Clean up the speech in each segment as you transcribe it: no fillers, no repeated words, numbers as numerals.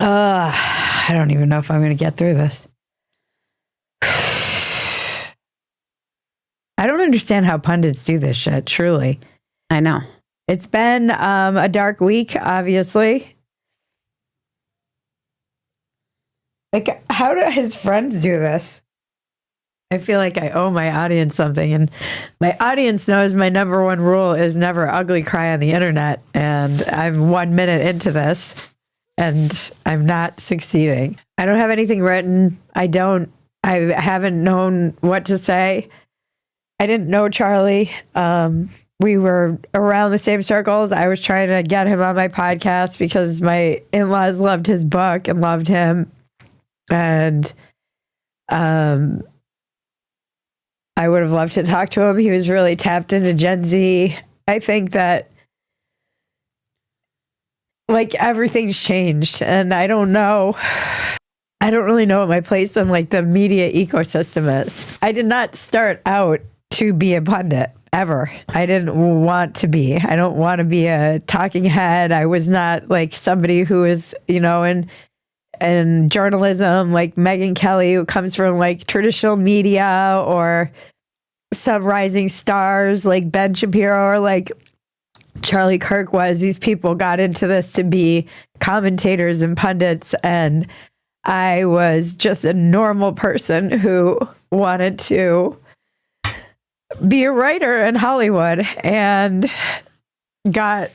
I don't even know if I'm going to get through this. I don't understand how pundits do this shit, truly. I know. It's been a dark week, obviously. Like, how do his friends do this? I feel like I owe my audience something, and my audience knows my number one rule is never ugly cry on the internet, and I'm 1 minute into this, and I'm not succeeding. I don't have anything written. I haven't known what to say. I didn't know Charlie. We were around the same circles. I was trying to get him on my podcast because my in-laws loved his book and loved him. And I would have loved to talk to him. He was really tapped into Gen Z. I think that like everything's changed, and I don't know. I don't really know what my place in like the media ecosystem is. I did not start out to be a pundit ever. I didn't want to be. I don't want to be a talking head. I was not like somebody who is, in journalism, like Megyn Kelly, who comes from like traditional media, or some rising stars like Ben Shapiro or like Charlie Kirk was. These people got into this to be commentators and pundits, and I was just a normal person who wanted to be a writer in Hollywood and got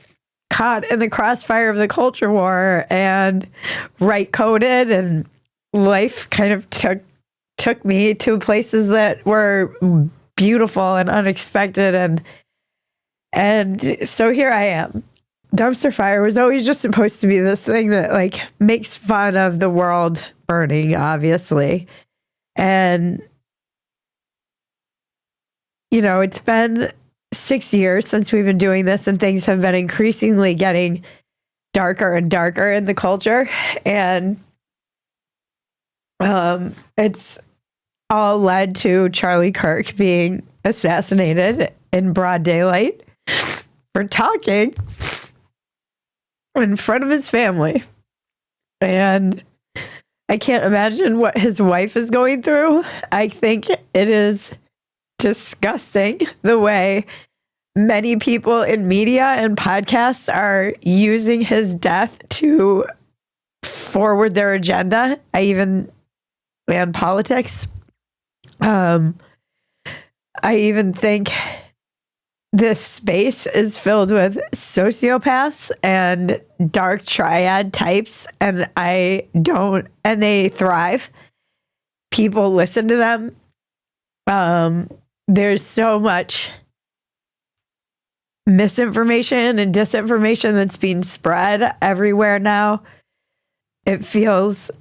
caught in the crossfire of the culture war and right coded, and life kind of took me to places that were beautiful and unexpected, and so here I am. Dumpster fire was always just supposed to be this thing that like makes fun of the world burning, obviously. And it's been 6 years since we've been doing this, and things have been increasingly getting darker and darker in the culture. And it's all led to Charlie Kirk being assassinated in broad daylight for talking in front of his family. And I can't imagine what his wife is going through. I think it is disgusting the way many people in media and podcasts are using his death to forward their agenda. And politics. I even think this space is filled with sociopaths and dark triad types, and they thrive. People listen to them. There's so much misinformation and disinformation that's being spread everywhere now. It feels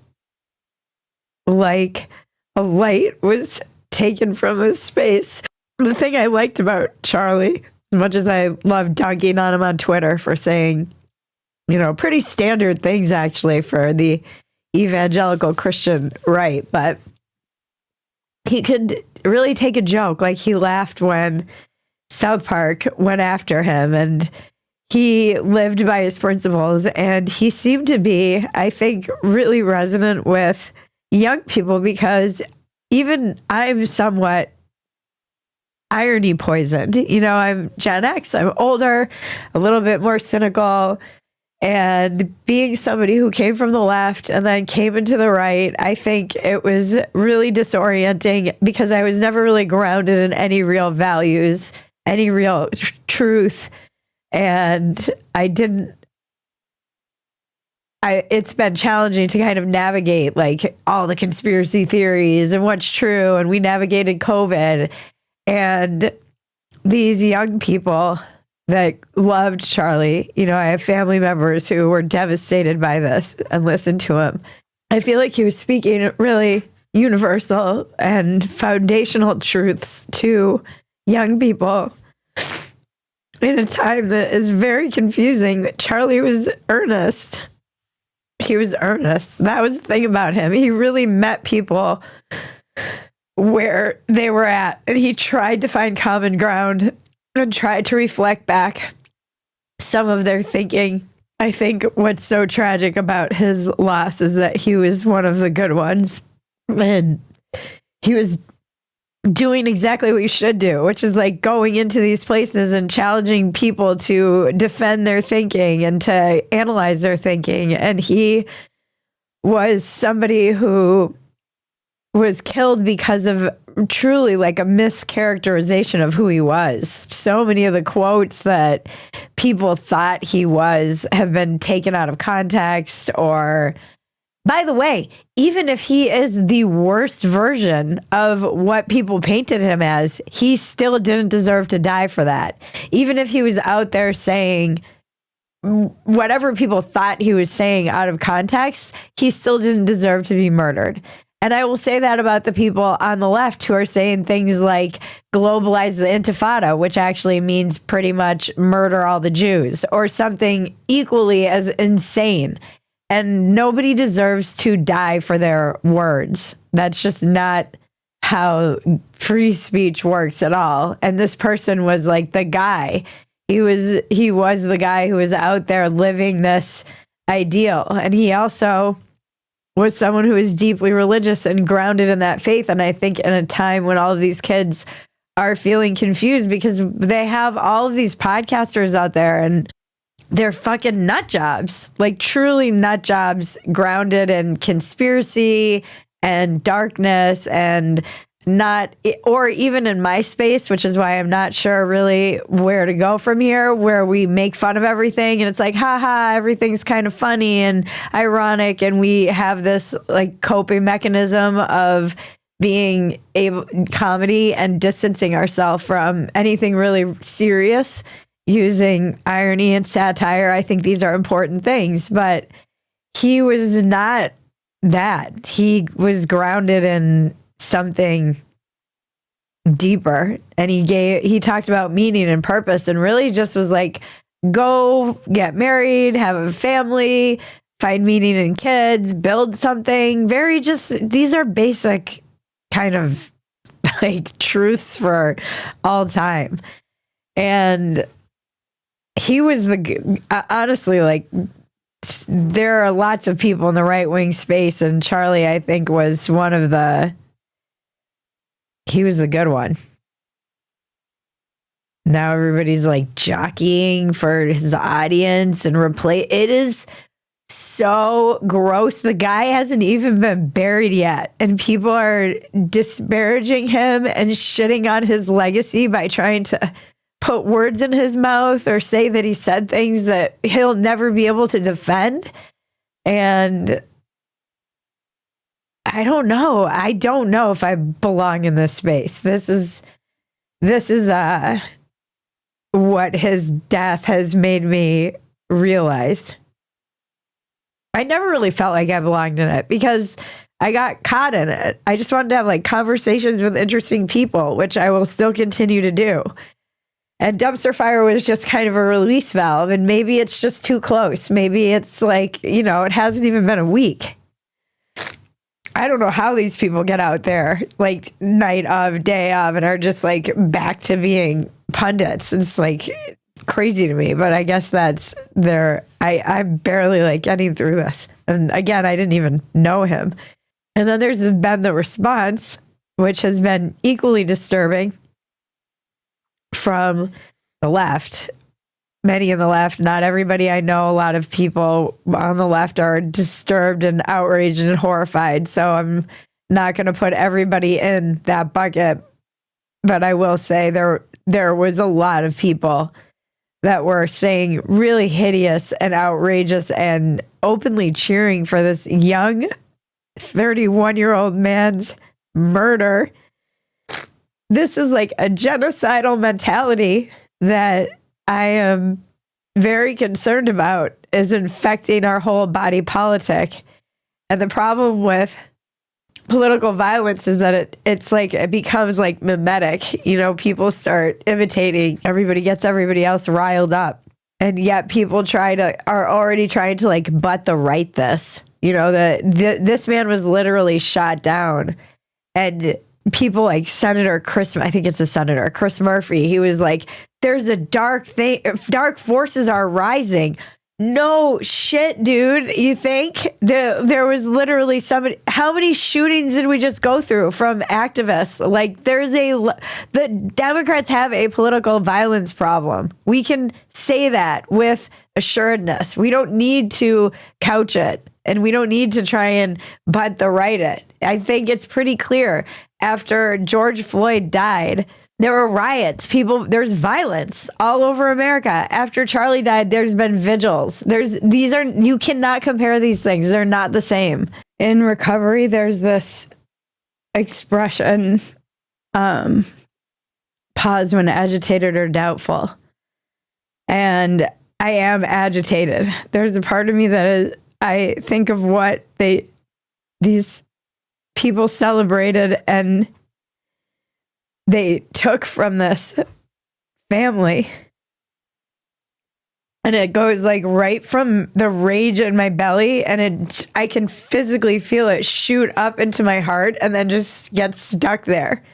like a light was taken from this space. The thing I liked about Charlie, as much as I love dunking on him on Twitter for saying, pretty standard things actually for the evangelical Christian right, but he could really take a joke. Like, he laughed when South Park went after him, and he lived by his principles, and he seemed to be, I think, really resonant with young people, because even I'm somewhat irony poisoned. I'm Gen X, I'm older, a little bit more cynical, and being somebody who came from the left and then came into the right, I think it was really disorienting because I was never really grounded in any real values, any real truth. And it's been challenging to kind of navigate like all the conspiracy theories and what's true. And we navigated COVID, and these young people that loved Charlie, I have family members who were devastated by this and listened to him. I feel like he was speaking really universal and foundational truths to young people in a time that is very confusing. Charlie was earnest. He was earnest. That was the thing about him. He really met people where they were at, and he tried to find common ground and tried to reflect back some of their thinking I think what's so tragic about his loss is that he was one of the good ones. And he was doing exactly what you should do, which is like going into these places and challenging people to defend their thinking and to analyze their thinking. And he was somebody who was killed because of truly like a mischaracterization of who he was. So many of the quotes that people thought he was have been taken out of context. Or, by the way, even if he is the worst version of what people painted him as, he still didn't deserve to die for that. Even if he was out there saying whatever people thought he was saying out of context, he still didn't deserve to be murdered. And I will say that about the people on the left who are saying things like globalize the intifada, which actually means pretty much murder all the Jews, or something equally as insane. And nobody deserves to die for their words. That's just not how free speech works at all. And this person was like the guy. He was the guy who was out there living this ideal. And he also was someone who is deeply religious and grounded in that faith. And I think in a time when all of these kids are feeling confused because they have all of these podcasters out there and they're fucking nut jobs, like truly nut jobs, grounded in conspiracy and darkness, and not, or even in my space, which is why I'm not sure really where to go from here, where we make fun of everything and it's like, haha, everything's kind of funny and ironic, and we have this like coping mechanism of being able comedy and distancing ourselves from anything really serious using irony and satire. I think these are important things, but he was not that. He was grounded in something deeper, and he talked about meaning and purpose, and really just was like, go get married, have a family, find meaning in kids, build something. Very just, these are basic kind of like truths for all time. And he was honestly, like, there are lots of people in the right wing space, and Charlie, I think, was one of he was the good one. Now everybody's like jockeying for his audience and it is so gross. The guy hasn't even been buried yet, and people are disparaging him and shitting on his legacy by trying to put words in his mouth or say that he said things that he'll never be able to defend. And I don't know. I don't know if I belong in this space. This is what his death has made me realize. I never really felt like I belonged in it because I got caught in it. I just wanted to have like conversations with interesting people, which I will still continue to do. And Dumpster Fire was just kind of a release valve, and maybe it's just too close. Maybe it's like, it hasn't even been a week. I don't know how these people get out there like night of, day of, and are just like back to being pundits. It's like crazy to me, but I guess that's I'm barely like getting through this. And again, I didn't even know him. And then there's been the response, which has been equally disturbing from the left. Many in the left, not everybody I know, a lot of people on the left are disturbed and outraged and horrified. So I'm not going to put everybody in that bucket. But I will say there was a lot of people that were saying really hideous and outrageous and openly cheering for this young 31-year-old man's murder. This is like a genocidal mentality that I am very concerned about is infecting our whole body politic. And the problem with political violence is that it becomes like mimetic. People start imitating. Everybody gets everybody else riled up. And yet people are already trying to like butt the right this. This man was literally shot down. And people like Senator Chris, I think it's a senator, Chris Murphy, he was like, there's a dark forces are rising. No shit, dude. You think there was literally somebody? How many shootings did we just go through from activists? Like, the Democrats have a political violence problem. We can say that with assuredness. We don't need to couch it, and we don't need to try and butt the right it. I think it's pretty clear after George Floyd died. There were riots. There's violence all over America. After Charlie died, there's been vigils. You cannot compare these things. They're not the same. In recovery, there's this expression, pause when agitated or doubtful. And I am agitated. There's a part of me I think of what these people celebrated and they took from this family. And it goes like right from the rage in my belly, and I can physically feel it shoot up into my heart and then just get stuck there.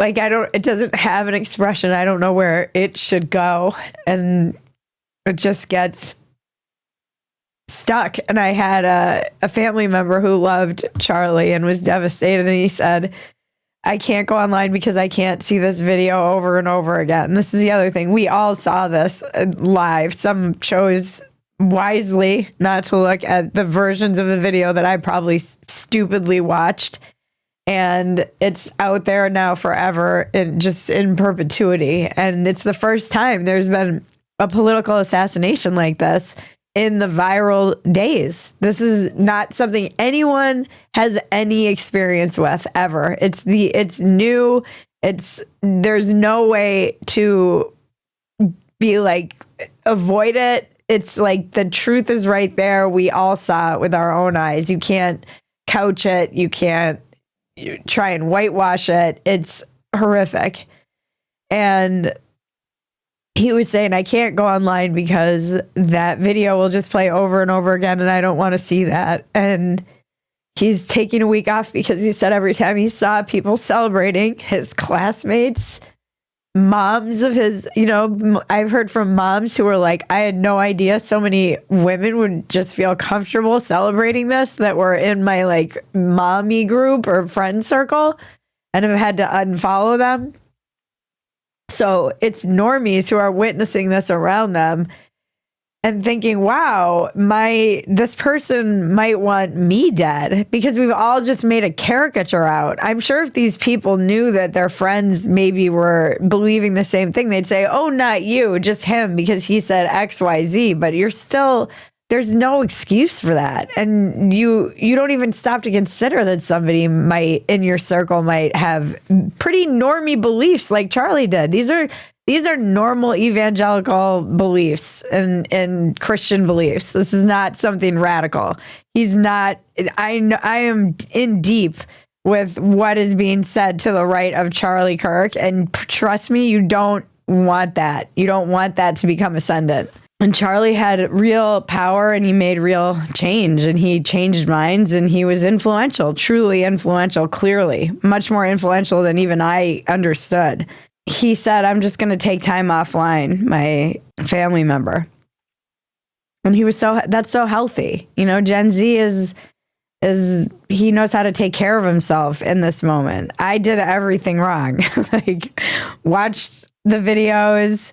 Like it doesn't have an expression. I don't know where it should go. And it just gets stuck. And I had a family member who loved Charlie and was devastated. And he said, I can't go online because I can't see this video over and over again. This is the other thing. We all saw this live. Some chose wisely not to look at the versions of the video that I probably stupidly watched. And it's out there now forever and just in perpetuity. And it's the first time there's been a political assassination like this in the viral days. This is not something anyone has any experience with ever. It's new. There's no way to be like, avoid it. It's like the truth is right there. We all saw it with our own eyes. You can't couch it. You can't try and whitewash it. It's horrific. And he was saying, I can't go online because that video will just play over and over again, and I don't want to see that. And he's taking a week off because he said every time he saw people celebrating, his classmates, moms of his, I've heard from moms who were like, I had no idea so many women would just feel comfortable celebrating this that were in my like mommy group or friend circle and have had to unfollow them. So it's normies who are witnessing this around them and thinking, wow, this person might want me dead because we've all just made a caricature out. I'm sure if these people knew that their friends maybe were believing the same thing, they'd say, oh, not you, just him because he said X, Y, Z. But there's no excuse for that. And you don't even stop to consider that somebody in your circle might have pretty normie beliefs like Charlie did. These are normal evangelical beliefs and Christian beliefs. This is not something radical. He's not, I am in deep with what is being said to the right of Charlie Kirk. And trust me, you don't want that. You don't want that to become ascendant. And Charlie had real power and he made real change and he changed minds and he was influential, truly influential, clearly, much more influential than even I understood. He said, I'm just going to take time offline, my family member. And that's so healthy. Gen Z is he knows how to take care of himself in this moment. I did everything wrong. Like watched the videos,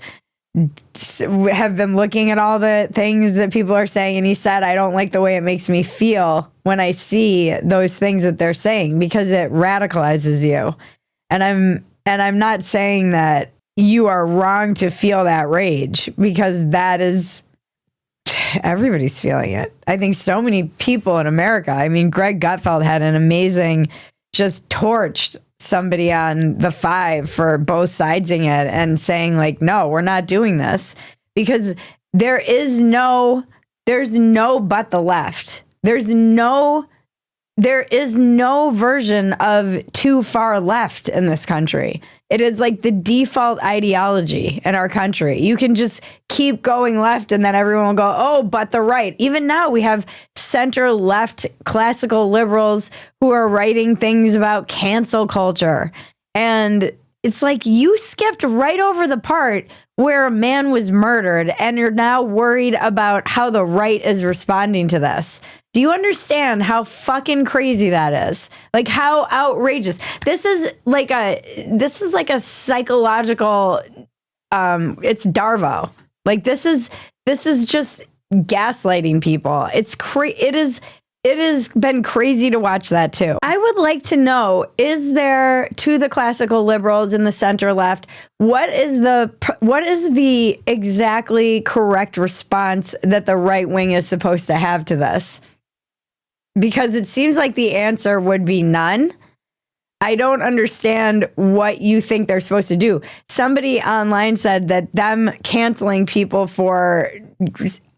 have been looking at all the things that people are saying, and he said, I don't like the way it makes me feel when I see those things that they're saying because it radicalizes you. And I'm not saying that you are wrong to feel that rage because that is everybody's feeling it. I think so many people in America, Greg Gutfeld had an amazing, just torched somebody on the 5 for both sidesing it and saying like, no, we're not doing this because there's no but the left. There is no version of too far left in this country. It is like the default ideology in our country. You can just keep going left and then everyone will go, oh, but the right. Even now we have center left classical liberals who are writing things about cancel culture. And it's like you skipped right over the part where a man was murdered and you're now worried about how the right is responding to this. Do you understand how fucking crazy that is? Like how outrageous. This is like a psychological it's Darvo. Like this is just gaslighting people. It has been crazy to watch that too. I would like to know, is there, to the classical liberals in the center left, what is the exactly correct response that the right wing is supposed to have to this? Because it seems like the answer would be none. I don't understand what you think they're supposed to do. Somebody online said that them canceling people for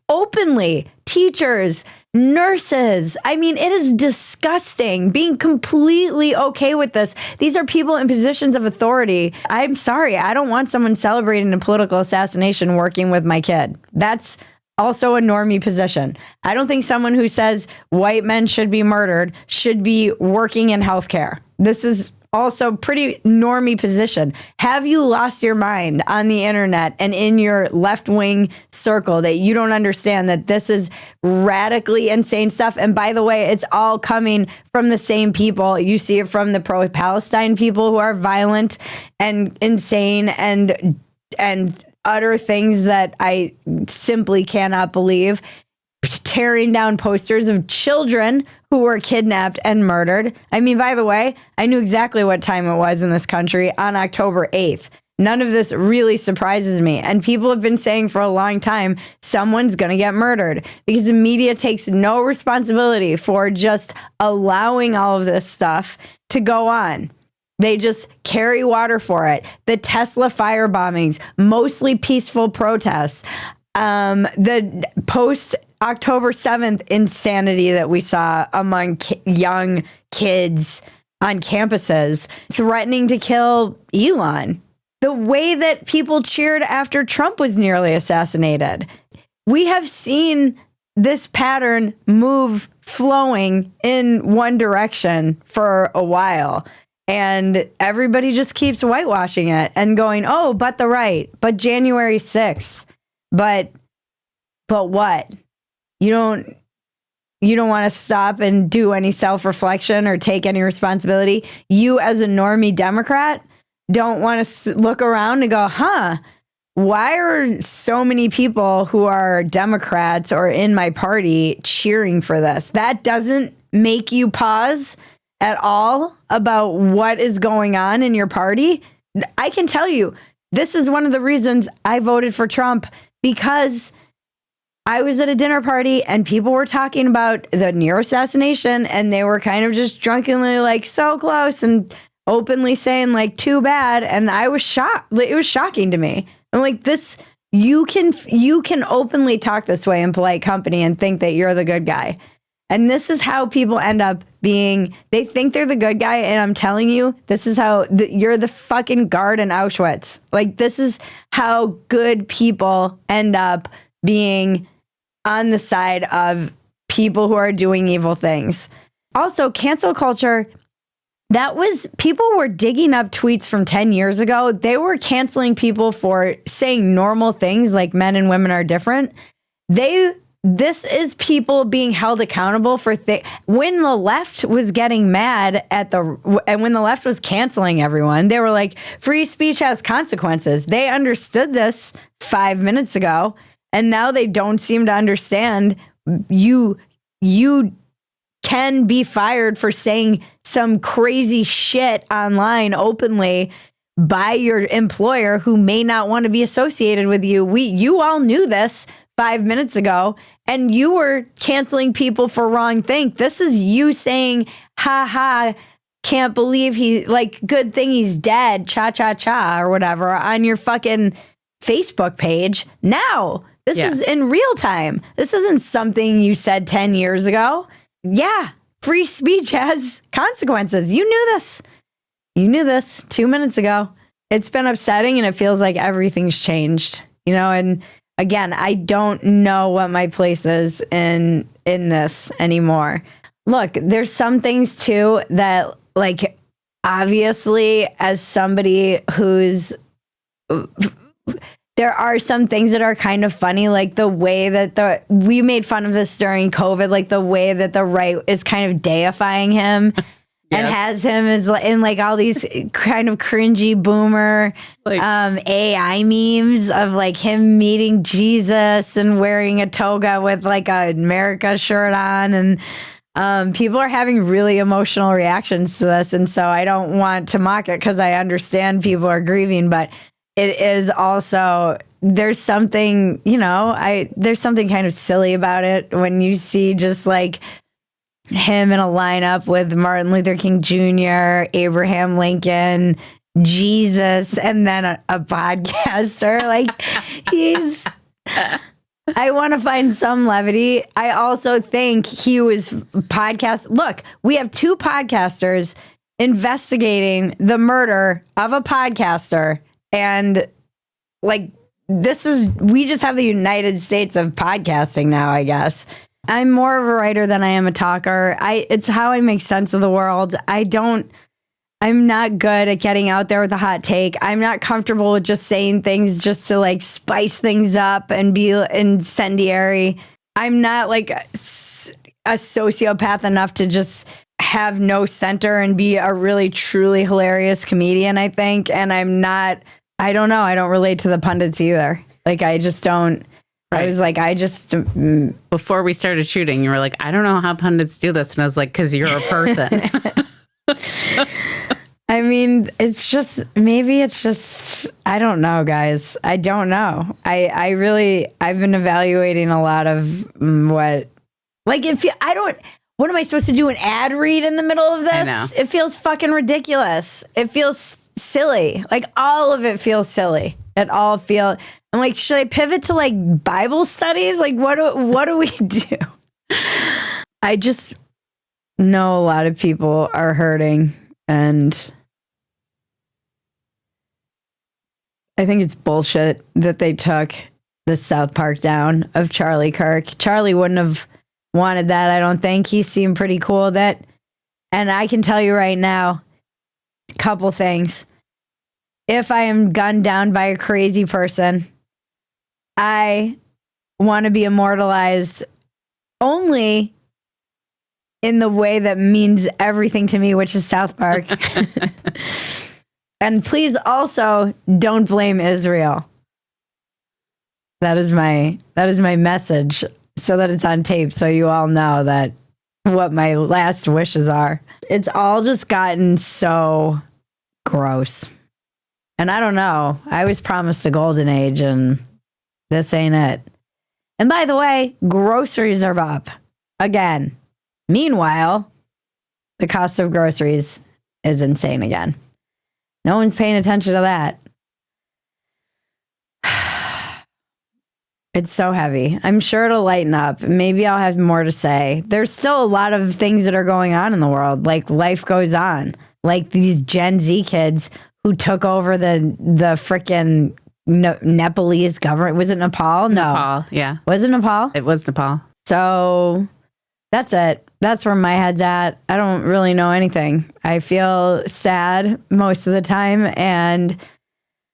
openly, teachers, nurses. I mean, it is disgusting being completely okay with this. These are people in positions of authority. I'm sorry. I don't want someone celebrating a political assassination working with my kid. That's also a normie position. I don't think someone who says white men should be murdered should be working in healthcare. This is also pretty normie position. Have you lost your mind on the internet and in your left-wing circle that you don't understand that this is radically insane stuff? And by the way, it's all coming from the same people. You see it from the pro-Palestine people who are violent and insane and utter things that I simply cannot believe, tearing down posters of children who were kidnapped and murdered. I mean, by the way, I knew exactly what time it was in this country on October 8th. None of this really surprises me. And people have been saying for a long time, someone's going to get murdered, because the media takes no responsibility for just allowing all of this stuff to go on. They just carry water for it. The Tesla fire bombings, mostly peaceful protests. The post-October 7th insanity that we saw among young kids on campuses, threatening to kill Elon. The way that people cheered after Trump was nearly assassinated. We have seen this pattern flowing in one direction for a while. And everybody just keeps whitewashing it and going, oh, but the right, but January 6th. But what? You don't want to stop and do any self-reflection or take any responsibility. You as a normie Democrat don't want to look around and go, why are so many people who are Democrats or in my party cheering for this? That doesn't make you pause at all about what is going on in your party. I can tell you, this is one of the reasons I voted for Trump, because I was at a dinner party and people were talking about the near assassination, and they were kind of just drunkenly like, so close, and openly saying like, too bad. And I was shocked. It was shocking to me. I'm like, this, you can openly talk this way in polite company and think that you're the good guy. And this is how people end up being, they think they're the good guy. And I'm telling you, this is how you're the fucking guard in Auschwitz. Like, this is how good people end up being on the side of people who are doing evil things. Also, cancel culture, people were digging up tweets from 10 years ago. They were canceling people for saying normal things like men and women are different. This is people being held accountable for when the left was getting mad and when the left was canceling everyone, they were like, free speech has consequences. They understood this 5 minutes ago, and now they don't seem to understand you can be fired for saying some crazy shit online openly by your employer who may not want to be associated with you. You all knew this 5 minutes ago, and you were canceling people for wrong think. This is you saying, ha ha, can't believe good thing he's dead, cha cha cha, or whatever, on your fucking Facebook page. Now, this is in real time. This isn't something you said 10 years ago. Yeah, free speech has consequences. You knew this. You knew this 2 minutes ago. It's been upsetting, and it feels like everything's changed, and again, I don't know what my place is in this anymore. Look, there's some things too that, like, obviously, as somebody who's, there are some things that are kind of funny, like the way that we made fun of this during COVID, like the way that the right is kind of deifying him. And has him as in like all these kind of cringy boomer like, AI memes of like him meeting Jesus and wearing a toga with like a America shirt on. And people are having really emotional reactions to this. And so I don't want to mock it because I understand people are grieving, but it is also, there's something, there's something kind of silly about it when you see just like him in a lineup with Martin Luther King Jr., Abraham Lincoln, Jesus, and then a podcaster. Like I want to find some levity. I also think he was Look, we have 2 podcasters investigating the murder of a podcaster. And like, we just have the United States of podcasting now, I guess. I'm more of a writer than I am a talker. It's how I make sense of the world. I'm not good at getting out there with a hot take. I'm not comfortable with just saying things just to like spice things up and be incendiary. I'm not like a sociopath enough to just have no center and be a really truly hilarious comedian, I think. And I don't know. I don't relate to the pundits either. Like I just don't. Right. I was like, before we started shooting, you were like, I don't know how pundits do this. And I was like, because you're a person. I mean, maybe it's just, I don't know, guys. I don't know. I've been evaluating a lot of what am I supposed to do, an ad read in the middle of this? I know. It feels fucking ridiculous. It feels silly. Like all of it feels silly. I'm like, should I pivot to like Bible studies? Like what do we do? I just know a lot of people are hurting, and I think it's bullshit that they took the South Park down of Charlie Kirk. Charlie wouldn't have wanted that, I don't think. He seemed pretty cool with it. And I can tell you right now, a couple things. If I am gunned down by a crazy person, I want to be immortalized only in the way that means everything to me, which is South Park. And please also don't blame Israel. That is my message, so that it's on tape, so you all know that what my last wishes are. It's all just gotten so gross. And I don't know. I was promised a golden age, and this ain't it. And by the way, groceries are up again. Meanwhile, the cost of groceries is insane again. No one's paying attention to that. It's so heavy. I'm sure it'll lighten up. Maybe I'll have more to say. There's still a lot of things that are going on in the world. Like life goes on. Like these Gen Z kids who took over the frickin' Nepalese government. Was it Nepal? No. Nepal, yeah. Was it Nepal? It was Nepal. So that's it. That's where my head's at. I don't really know anything. I feel sad most of the time, and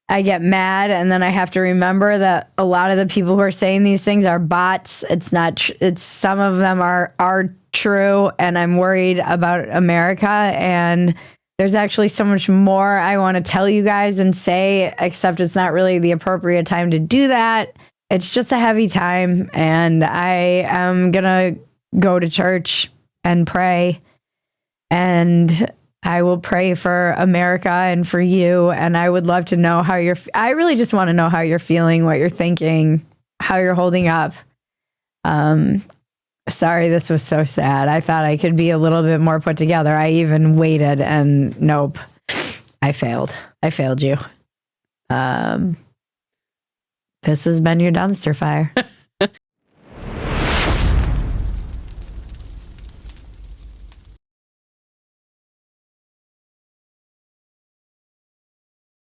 I get mad, and then I have to remember that a lot of the people who are saying these things are bots. It's not. It's some of them are true, and I'm worried about America. And there's actually so much more I want to tell you guys and say, except it's not really the appropriate time to do that. It's just a heavy time, and I am gonna go to church and pray, and I will pray for America and for you. And I would love to know how I really just want to know how you're feeling, what you're thinking, how you're holding up. Sorry, this was so sad. I thought I could be a little bit more put together. I even waited, and nope, I failed. I failed you. This has been your dumpster fire.